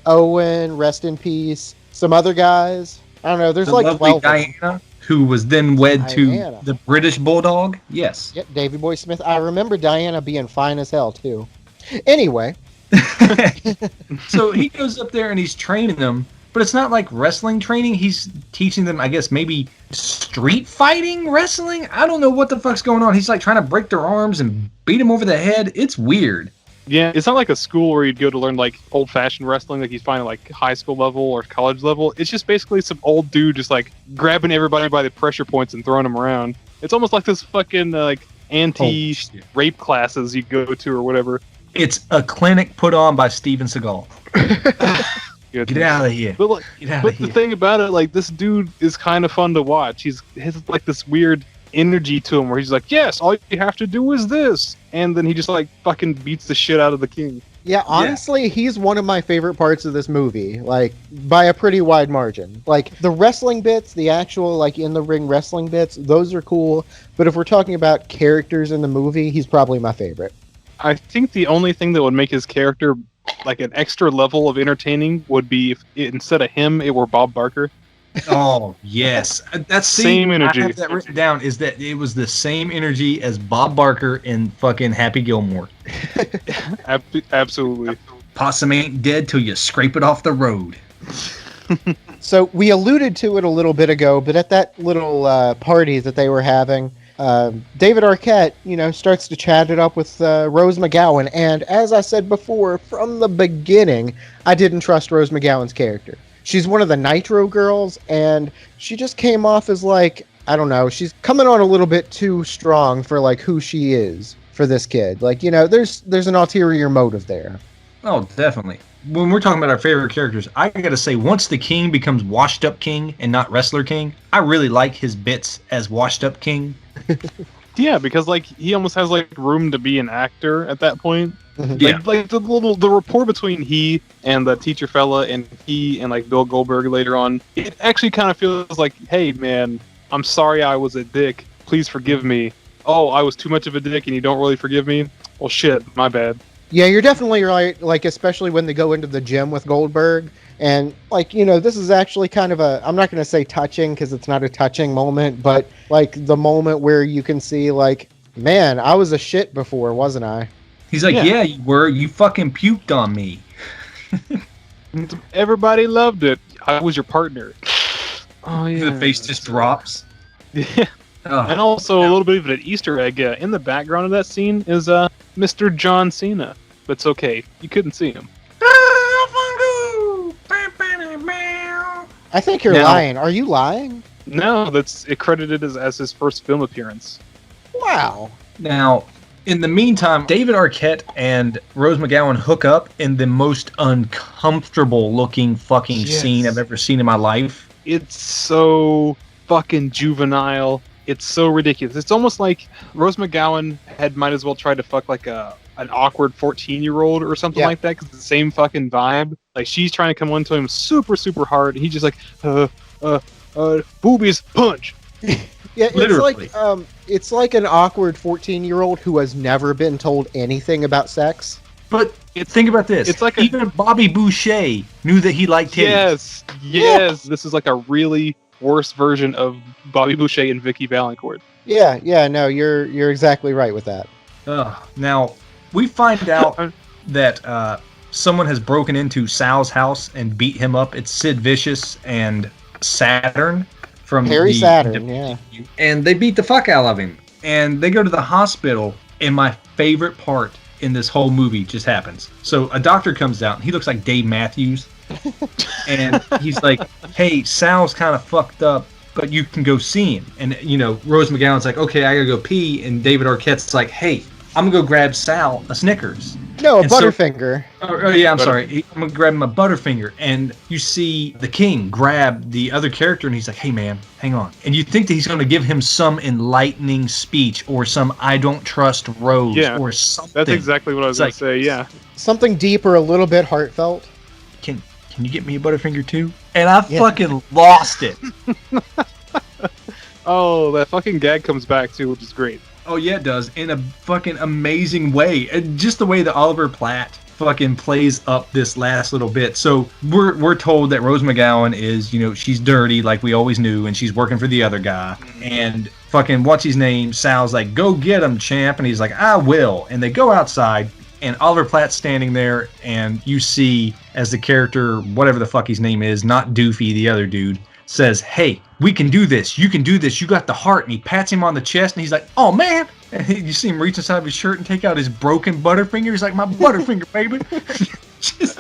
Owen, rest in peace, some other guys. I don't know, there's The like lovely 12 of them. Diana, who was then wed Diana. to the British Bulldog. Yes. Yep, Davy Boy Smith. I remember Diana being fine as hell, too. Anyway. So he goes up there and he's training them, but it's not like wrestling training. He's teaching them, I guess, maybe street fighting wrestling. I don't know what the fuck's going on. He's like trying to break their arms and beat them over the head. It's weird. Yeah, it's not like a school where you'd go to learn like old-fashioned wrestling, like you find at like high school level or college level. It's just basically some old dude just like grabbing everybody by the pressure points and throwing them around. It's almost like this fucking like anti-rape classes you go to or whatever. It's a clinic put on by Steven Seagal. Get out of here. But like, Get out but of the here. thing about it, like this dude is kind of fun to watch. He has like this weird energy to him where he's like, yes, all you have to do is this, and then he just like fucking beats the shit out of the king. Yeah, honestly, he's one of my favorite parts of this movie, like, by a pretty wide margin. Like, the wrestling bits, the actual, like, in-the-ring wrestling bits, those are cool, but if we're talking about characters in the movie, he's probably my favorite. I think the only thing that would make his character like an extra level of entertaining would be if instead of him, it were Bob Barker. Oh, yes. That's Same energy. I have that written down, is that it was the same energy as Bob Barker in fucking Happy Gilmore. Absolutely. Possum ain't dead till you scrape it off the road. So, we alluded to it a little bit ago, but at that little party that they were having, David Arquette, starts to chat it up with Rose McGowan, and as I said before, from the beginning, I didn't trust Rose McGowan's character. She's one of the Nitro girls, and she just came off as like, I don't know, she's coming on a little bit too strong for like who she is for this kid. Like, there's an ulterior motive there. Oh, definitely. When we're talking about our favorite characters, I gotta say, once the king becomes washed up king and not wrestler king, I really like his bits as washed up king. Yeah, because like he almost has like room to be an actor at that point. Yeah. Like the rapport between he and the teacher fella and he and like Bill Goldberg later on, it actually kind of feels like, hey man, I'm sorry I was a dick. Please forgive me. Oh, I was too much of a dick and you don't really forgive me? Well, shit, my bad. Yeah, you're definitely right. Like, especially when they go into the gym with Goldberg. And, like, this is actually kind of I'm not going to say touching because it's not a touching moment, but, like, the moment where you can see, like, man, I was a shit before, wasn't I? He's like, Yeah. yeah, you were. You fucking puked on me. Everybody loved it. I was your partner. Oh yeah. The face just drops. Yeah. Oh. And also a little bit of an Easter egg in the background of that scene is Mr. John Cena. But it's okay, you couldn't see him. I think you're Now- lying. Are you lying? No, that's it credited as his first film appearance. Wow. Now, in the meantime, David Arquette and Rose McGowan hook up in the most uncomfortable looking fucking Yes. scene I've ever seen in my life. It's so fucking juvenile. It's so ridiculous. It's almost like Rose McGowan might as well try to fuck like an awkward 14-year-old or something Yeah. like that, because it's the same fucking vibe. Like she's trying to come on to him super, super hard, and he's just like, boobies, punch. Yeah, Literally. it's like an awkward 14-year-old who has never been told anything about sex. But think about this. It's like even Bobby Boucher knew that he liked titties. Yes. This is like a really worse version of Bobby Boucher and Vicky Valancourt. Yeah, no, you're exactly right with that. Now, we find out that someone has broken into Sal's house and beat him up. It's Sid Vicious and Saturn from Harry Saturn, yeah. And they beat the fuck out of him. And they go to the hospital, and my favorite part in this whole movie just happens. So a doctor comes out, and he looks like Dave Matthews. And he's like, hey, Sal's kind of fucked up, but you can go see him. And, Rose McGowan's like, okay, I gotta go pee. And David Arquette's like, hey, I'm gonna go grab Sal a Snickers. No, a And so- Butterfinger. Oh yeah, I'm sorry. I'm gonna grab him a Butterfinger, and you see the king grab the other character, and he's like, "Hey man, hang on." And you think that he's gonna give him some enlightening speech or some "I don't trust Rose" or something. That's exactly what I was It's going to say, yeah. Something deep or a little bit heartfelt. Can can you get me a Butterfinger too? And I Yeah. fucking lost it. Oh, that fucking gag comes back too, which is great. Oh yeah, it does, in a fucking amazing way. And just the way that Oliver Platt fucking plays up this last little bit. So we're told that Rose McGowan is, she's dirty like we always knew, and she's working for the other guy. And fucking what's his name? Sal's like, go get him, champ. And he's like, I will. And they go outside, and Oliver Platt's standing there, and you see as the character, whatever the fuck his name is, not Doofy, the other dude, says, hey, we can do this. You can do this. You got the heart. And he pats him on the chest, and he's like, oh, man. And you see him reach inside of his shirt and take out his broken Butterfinger. He's like, my Butterfinger, baby. Just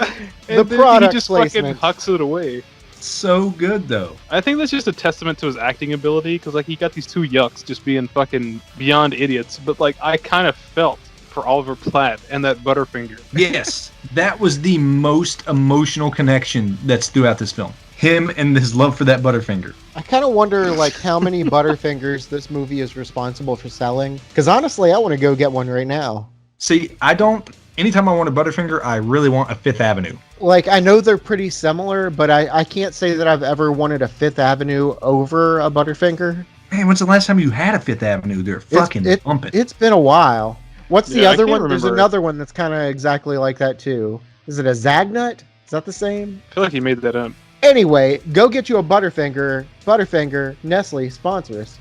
And then product he just placement. fucking hucks it away. so good, though. I think that's just a testament to his acting ability, because he got these two yucks just being fucking beyond idiots. But I kind of felt for Oliver Platt and that Butterfinger. Yes, that was the most emotional connection that's throughout this film. Him and his love for that Butterfinger. I kind of wonder how many Butterfingers this movie is responsible for selling. Because honestly, I want to go get one right now. See, I don't. Anytime I want a Butterfinger, I really want a Fifth Avenue. I know they're pretty similar, but I can't say that I've ever wanted a Fifth Avenue over a Butterfinger. Man, when's the last time you had a Fifth Avenue? They're fucking bumping. It's been a while. What's the Yeah, I other can't one? There's remember. another one that's kind of exactly like that too. Is it a Zagnut? Is that the same? I feel like he made that up. Anyway, go get you a Butterfinger. Butterfinger, Nestle, sponsor us.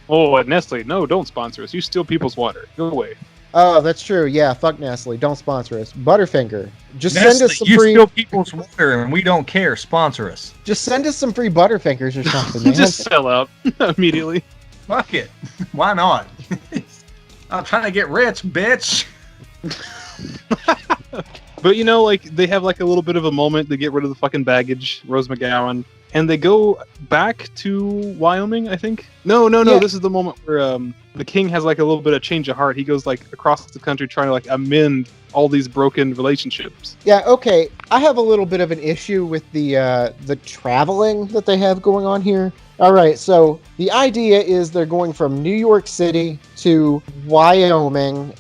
Oh, at Nestle, no, don't sponsor us. You steal people's water. Go away. Oh, that's true. Yeah, fuck Nestle. Don't sponsor us. Butterfinger. Just send us Nestle, some you free. steal people's water and we don't care. Sponsor us. Just send us some free Butterfingers or something, man. Just sell out immediately. Fuck it. Why not? I'm trying to get rich, bitch. But they have a little bit of a moment to get rid of the fucking baggage, Rose McGowan, and they go back to Wyoming, I think. No, Yeah. this is the moment where the king has a little bit of change of heart. He goes across the country trying to amend all these broken relationships. Yeah, okay. I have a little bit of an issue with the traveling that they have going on here. All right, so the idea is they're going from New York City to Wyoming,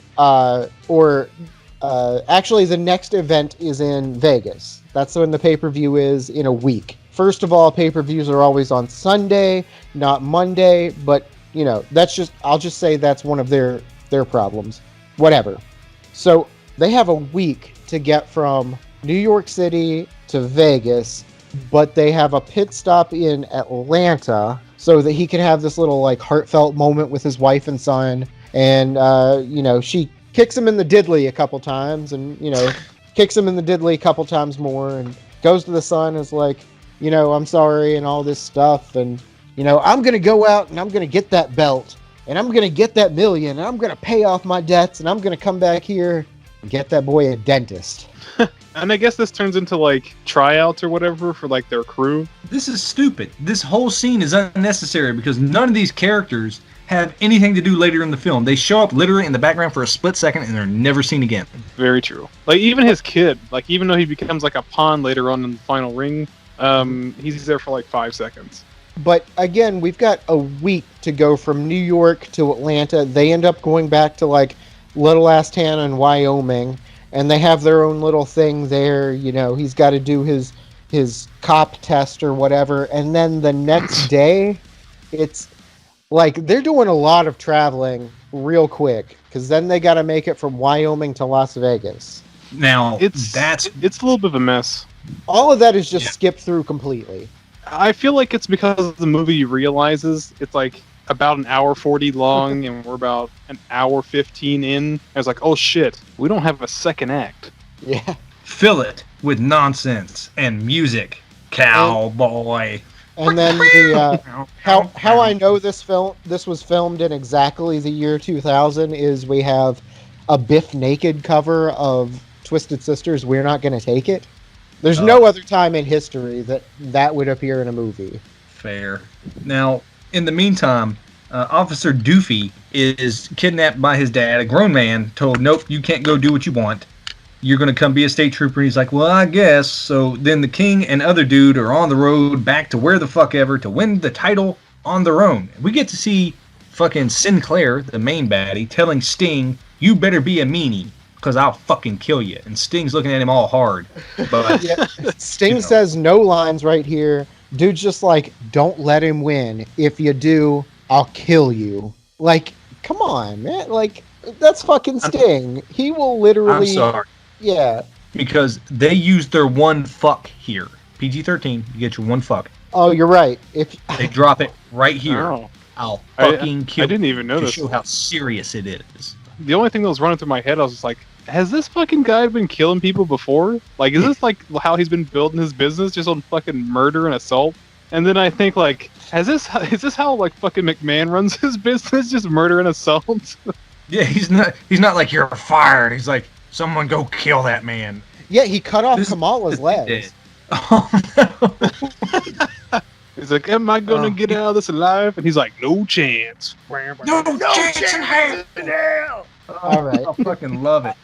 actually the next event is in Vegas. That's when the pay-per-view is in a week. First of all, pay-per-views are always on Sunday, not Monday, but I'll just say that's one of their problems. Whatever. So they have a week to get from New York City to Vegas, but they have a pit stop in Atlanta so that he can have this little heartfelt moment with his wife and son. And she kicks him in the diddley a couple times, and kicks him in the diddley a couple times more, and goes to the son and is like, I'm sorry and all this stuff, and I'm gonna go out and I'm gonna get that belt, and I'm gonna get that million, and I'm gonna pay off my debts, and I'm gonna come back here and get that boy a dentist. And I guess this turns into tryouts or whatever for their crew. This is stupid. This whole scene is unnecessary because none of these characters have anything to do later in the film. They show up literally in the background for a split second and they're never seen again. Very true. Even his kid, even though he becomes a pawn later on in the final ring, he's there for 5 seconds. But again, we've got a week to go from New York to Atlanta. They end up going back to Little Ass Tana in Wyoming, and they have their own little thing there. He's got to do his cop test or whatever, and then the next day, it's they're doing a lot of traveling real quick, because then they got to make it from Wyoming to Las Vegas. Now, It's a little bit of a mess. All of that is just skipped through completely. I feel like it's because the movie realizes it's about an hour 40 long and we're about an hour 15 in. I was oh shit, we don't have a second act. Yeah. fill it with nonsense and music. Cowboy. And then how I know this was filmed in exactly the year 2000 is we have a Biff Naked cover of Twisted Sister's We're Not Gonna Take It. There's no other time in history that would appear in a movie. Fair. Now, in the meantime, Officer Doofy is kidnapped by his dad, a grown man, told, nope, you can't go do what you want. You're going to come be a state trooper. He's like, well, I guess. So then the king and other dude are on the road back to where the fuck ever to win the title on their own. We get to see fucking Sinclair, the main baddie, telling Sting, you better be a meanie. because I'll fucking kill you. And Sting's looking at him all hard. But Yeah. Sting You know. says no lines right here. Dude's just like, don't let him win. If you do, I'll kill you. Like, come on, man. Like, that's fucking Sting. He will I'm literally. sorry. Yeah. Because they used their one fuck here. PG-13, you get your one fuck. Oh, you're right. If They drop it right here. Oh. I'll I- fucking kill I didn't even know to this. show how serious it is. The only thing that was running through my head, I was just like, has this fucking guy been killing people before? Like, is this like how he's been building his business, just on fucking murder and assault? And then I think like, is this how like fucking McMahon runs his business, just murder and assault? Yeah, he's not like you're fired. He's like, someone go kill that man. yeah, he cut off This- Kamala's legs. Oh no. He's like, am I gonna get out of this alive? And he's like, no chance. No chance in hell. All right. I fucking love it.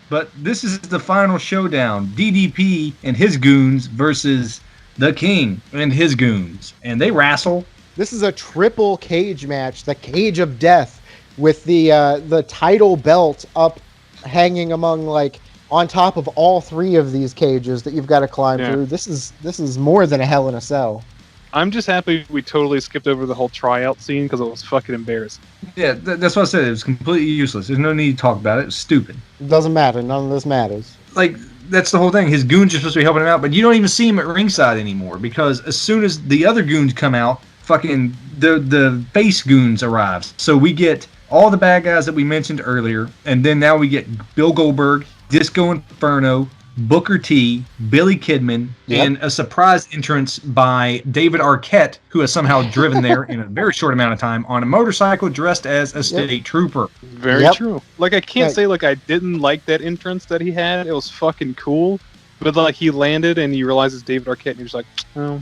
But this is the final showdown. DDP and his goons versus the King and his goons. And they wrestle. This is a triple cage match, the Cage of Death, with the title belt up, hanging among like on top of all three of these cages that you've got to climb Yeah. through. This is more than a Hell in a Cell. I'm just happy we totally skipped over the whole tryout scene because it was fucking embarrassing. Yeah, that's what I said. It was completely useless. There's no need to talk about it. It was stupid. It doesn't matter. None of this matters. Like, that's the whole thing. His goons are supposed to be helping him out, but you don't even see him at ringside anymore because as soon as the other goons come out, fucking the face goons arrives. So we get all the bad guys that we mentioned earlier, and then now we get Bill Goldberg, Disco Inferno, Booker T, Billy Kidman, Yep. and a surprise entrance by David Arquette, who has somehow driven there in a very short amount of time on a motorcycle dressed as a state trooper. Very Yep. true. Like, I can't Yeah. say like I didn't like that entrance that he had. It was fucking cool. But like he landed and you realize it's David Arquette and you're just like, oh.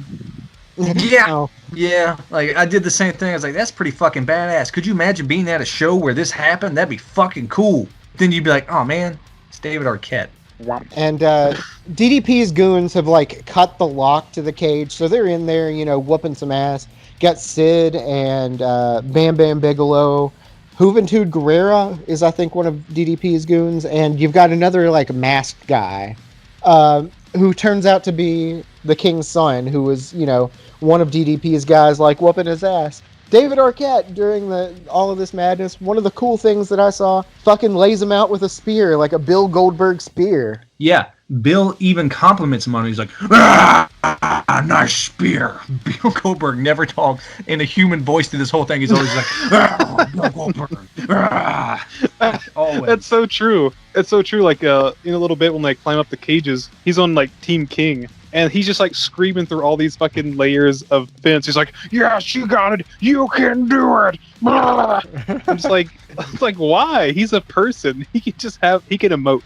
Yeah. Oh, Yeah, like I did the same thing. I was like, that's pretty fucking badass. Could you imagine being at a show where this happened? That'd be fucking cool. Then you'd be like, oh man, it's David Arquette. and DDP's goons have like cut the lock to the cage, so they're in there, whooping some ass. Got Sid and Bam Bam Bigelow. Juventud Guerrera is, I think, one of DDP's goons, and you've got another like masked guy who turns out to be the King's son, who was, one of DDP's guys, like whooping his ass. David Arquette, during all of this madness, one of the cool things that I saw, fucking lays him out with a spear, like a Bill Goldberg spear. Yeah, Bill even compliments him on it. He's like, nice spear. Bill Goldberg never talks in a human voice through this whole thing. He's always like, Bill Goldberg. Always. That's so true. It's so true. Like in a little bit when they climb up the cages, he's on like Team King. And he's just like screaming through all these fucking layers of fence. He's like, "Yes, you got it. You can do it." I'm just like, it's like, why? He's a person. He can emote.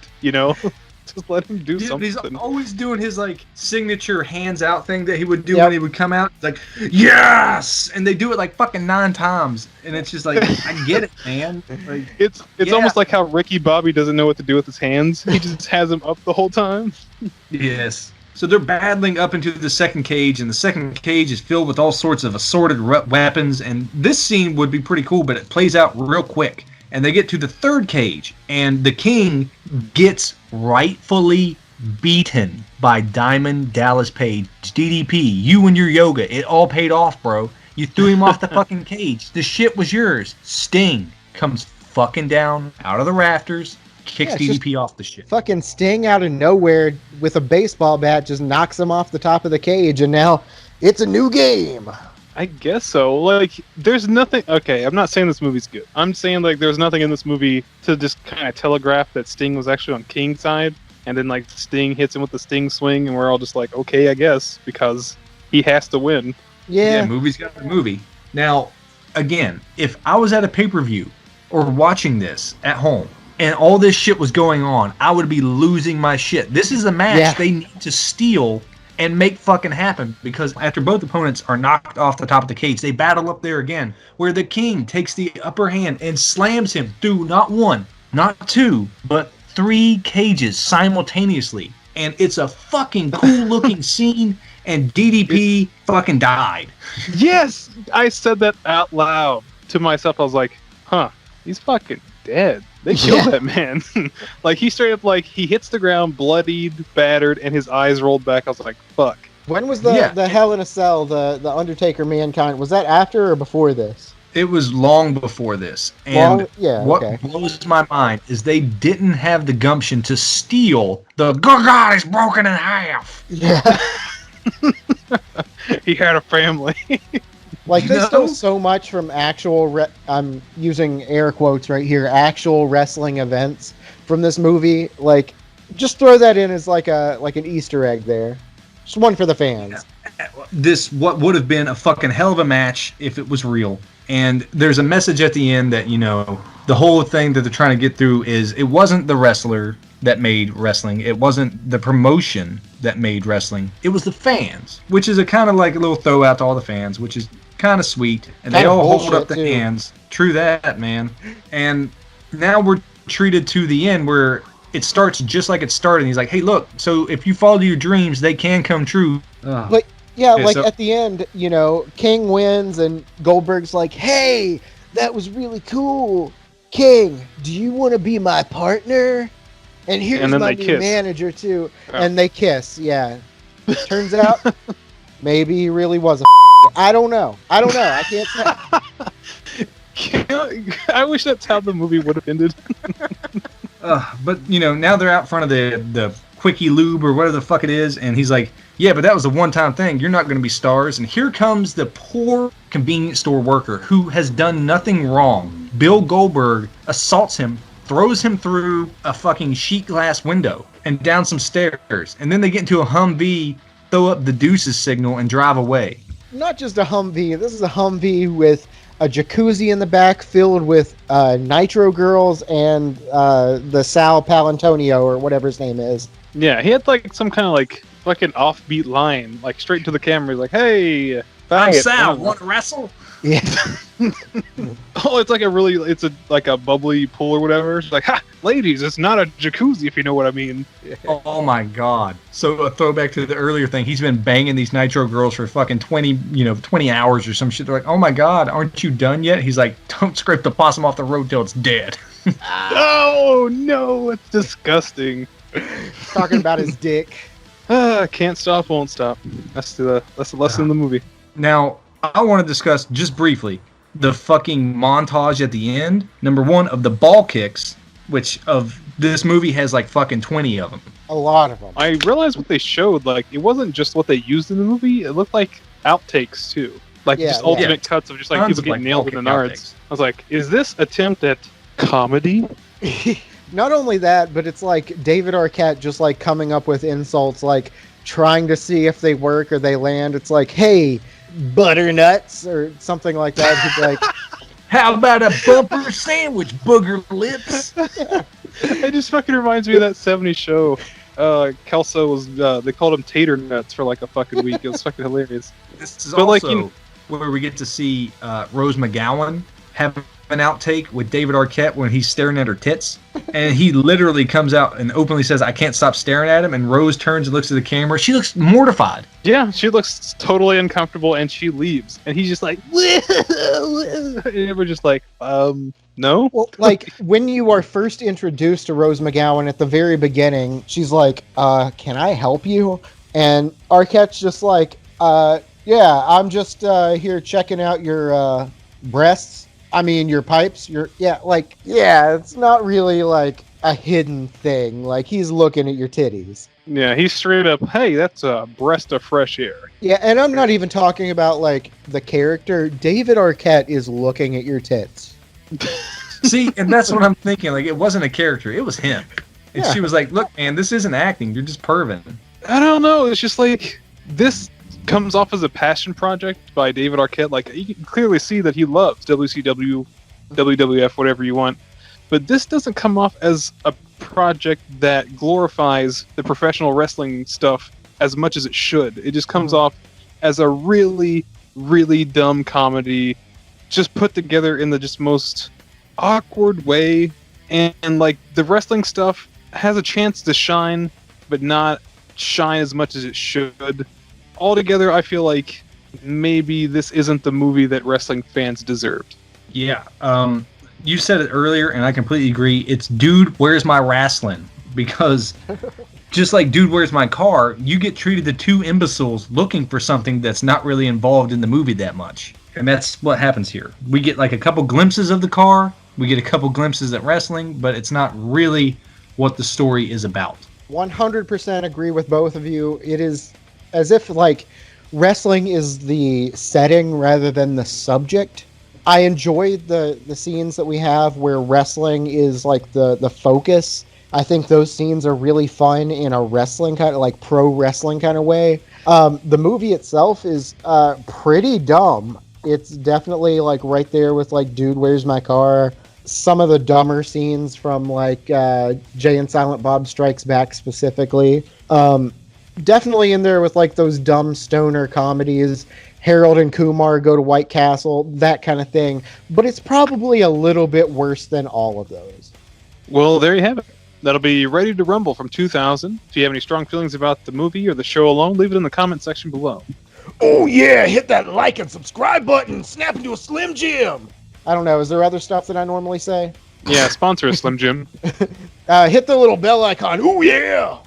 Just let him do Yeah, but something. he's always doing his like signature hands out thing that he would do Yep. when he would come out. It's like, yes, and they do it like fucking 9 times, and it's just like, I get it, man. Like, It's Yeah. almost like how Ricky Bobby doesn't know what to do with his hands. He just has them up the whole time. yes. So they're battling up into the second cage, and the second cage is filled with all sorts of assorted weapons. And this scene would be pretty cool, but it plays out real quick. And they get to the third cage, and the King gets rightfully beaten by Diamond Dallas Page. DDP, you and your yoga, it all paid off, bro. You threw him off the fucking cage. The shit was yours. Sting comes fucking down out of the rafters, kicks Yeah, it's DDP off the shit. Fucking Sting out of nowhere with a baseball bat just knocks him off the top of the cage, and now it's a new game. I guess so. Like, there's nothing. Okay, I'm not saying this movie's good. I'm saying like there's nothing in this movie to just kind of telegraph that Sting was actually on King's side, and then like Sting hits him with the Sting swing, and we're all just like, okay, I guess, because he has to win. Yeah, Yeah, movie's got the movie. Now, again, if I was at a pay-per-view or watching this at home and all this shit was going on, I would be losing my shit. This is a match Yeah. they need to steal and make fucking happen, because after both opponents are knocked off the top of the cage, they battle up there again, where the King takes the upper hand and slams him through not 1, not 2, but 3 cages simultaneously. And it's a fucking cool looking scene, and DDP fucking died. Yes, I said that out loud to myself. I was like, huh, he's fucking dead. They killed that man. Like, he straight up, like, he hits the ground, bloodied, battered, and his eyes rolled back. I was like, fuck. When was the Hell in a Cell, the Undertaker Mankind? Was that after or before this? It was long before this. And what blows my mind is they didn't have the gumption to steal the "Good God, he's broken in half." Yeah. He had a family. Like, they stole so much from actual, I'm using air quotes right here, actual wrestling events from this movie. Like, just throw that in as like an Easter egg there. Just one for the fans. This, what would have been a fucking hell of a match if it was real. And there's a message at the end that, you know, the whole thing that they're trying to get through is it wasn't the wrestler that made wrestling. It wasn't the promotion that made wrestling. It was the fans, which is a kind of like a little throw out to all the fans, which is kind of sweet. And they all hold up the hands. True that, man. And now we're treated to the end where it starts just like it started. And he's like, hey, look, so if you follow your dreams, they can come true. But yeah, okay, like, at the end, you know, King wins and Goldberg's like, hey, that was really cool. King, do you want to be my partner? And here's my new manager, too. Oh. And they kiss, yeah. Turns out, maybe he really was a I don't know. I can't say. I wish that's how the movie would have ended. But, you know, now they're out front of the Quickie Lube or whatever the fuck it is, and he's like, yeah, but that was a one-time thing. You're not going to be stars. And here comes the poor convenience store worker who has done nothing wrong. Bill Goldberg assaults him, throws him through a fucking sheet glass window and down some stairs. And then they get into a Humvee, throw up the deuces signal, and drive away. Not just a Humvee. This is a Humvee with a jacuzzi in the back filled with Nitro Girls and the Sal Palantonio or whatever his name is. Yeah, he had like some kind of like fucking offbeat line, like straight to the camera. He's like, "Hey, I'm Sal. Want to wrestle?" Yeah. Oh, it's like like a bubbly pool or whatever. It's like, ha, ladies, it's not a jacuzzi if you know what I mean. Oh my god! So a throwback to the earlier thing. He's been banging these Nitro Girls for fucking 20 hours or some shit. They're like, "Oh my god, aren't you done yet?" He's like, "Don't scrape the possum off the road till it's dead." Oh no, it's disgusting. Talking about his dick. Can't stop, won't stop. That's the lesson in the movie. Now, I want to discuss just briefly the fucking montage at the end. Number one, of the ball kicks, which of this movie has like fucking 20 of them. A lot of them. I realized what they showed, like, it wasn't just what they used in the movie. It looked like outtakes too, like just alternate cuts of just like people getting nailed in the nards. I was like, is this attempt at comedy? Not only that, but it's like David Arquette just like coming up with insults, like trying to see if they work or they land. It's like, hey, butternuts or something like that. He's like, how about a bumper sandwich, booger lips? It just fucking reminds me of that 70s show. Kelso was, they called him Tater Nuts for like a fucking week. It was fucking hilarious. This is also where we get to see Rose McGowan have an outtake with David Arquette when he's staring at her tits, and he literally comes out and openly says, "I can't stop staring at him," and Rose turns and looks at the camera. She looks mortified. Yeah, she looks totally uncomfortable, and she leaves, and he's just like, and we're just like, no. Well, like when you are first introduced to Rose McGowan at the very beginning, she's like, can I help you? And Arquette's just like, yeah, I'm just here checking out your breasts. I mean, your pipes, it's not really like a hidden thing. Like, he's looking at your titties. Yeah, he's straight up, hey, that's a breath of fresh air. Yeah, and I'm not even talking about, like, the character. David Arquette is looking at your tits. See, and that's what I'm thinking. Like, it wasn't a character. It was him. And she was like, look, man, this isn't acting. You're just perving. I don't know. It's just like, this comes off as a passion project by David Arquette. Like, you can clearly see that he loves WCW, WWF, whatever you want. But this doesn't come off as a project that glorifies the professional wrestling stuff as much as it should. It just comes off as a really, really dumb comedy, just put together in the just most awkward way. And like, the wrestling stuff has a chance to shine, but not shine as much as it should. Altogether, I feel like maybe this isn't the movie that wrestling fans deserved. Yeah. You said it earlier, and I completely agree. It's Dude, Where's My Wrestling? Because just like Dude, Where's My Car, you get treated the two imbeciles looking for something that's not really involved in the movie that much. And that's what happens here. We get like a couple glimpses of the car, we get a couple glimpses at wrestling, but it's not really what the story is about. 100% agree with both of you. It is as if like wrestling is the setting rather than the subject. I enjoy the scenes that we have where wrestling is like the focus. I think those scenes are really fun in a wrestling kind of like pro wrestling kind of way. The movie itself is pretty dumb. It's definitely like right there with like Dude, Where's My Car? Some of the dumber scenes from like Jay and Silent Bob Strikes Back specifically. Definitely in there with like those dumb stoner comedies. Harold and Kumar Go to White Castle, that kind of thing. But it's probably a little bit worse than all of those. Well, there you have it. That'll be Ready to Rumble from 2000. If you have any strong feelings about the movie or the show alone, leave it in the comment section below. Oh yeah, hit that like and subscribe button. Snap into a Slim Jim. I don't know. Is there other stuff that I normally say? Yeah, sponsor us, Slim Jim. Hit the little bell icon. Oh yeah.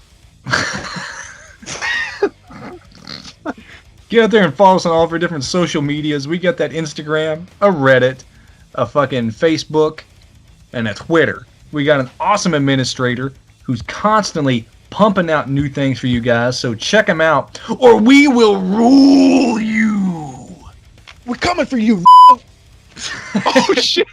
Get out there and follow us on all of our different social medias. We got that Instagram, a Reddit, a fucking Facebook, and a Twitter. We got an awesome administrator who's constantly pumping out new things for you guys, so check him out, or we will rule you. We're coming for you. Oh, shit.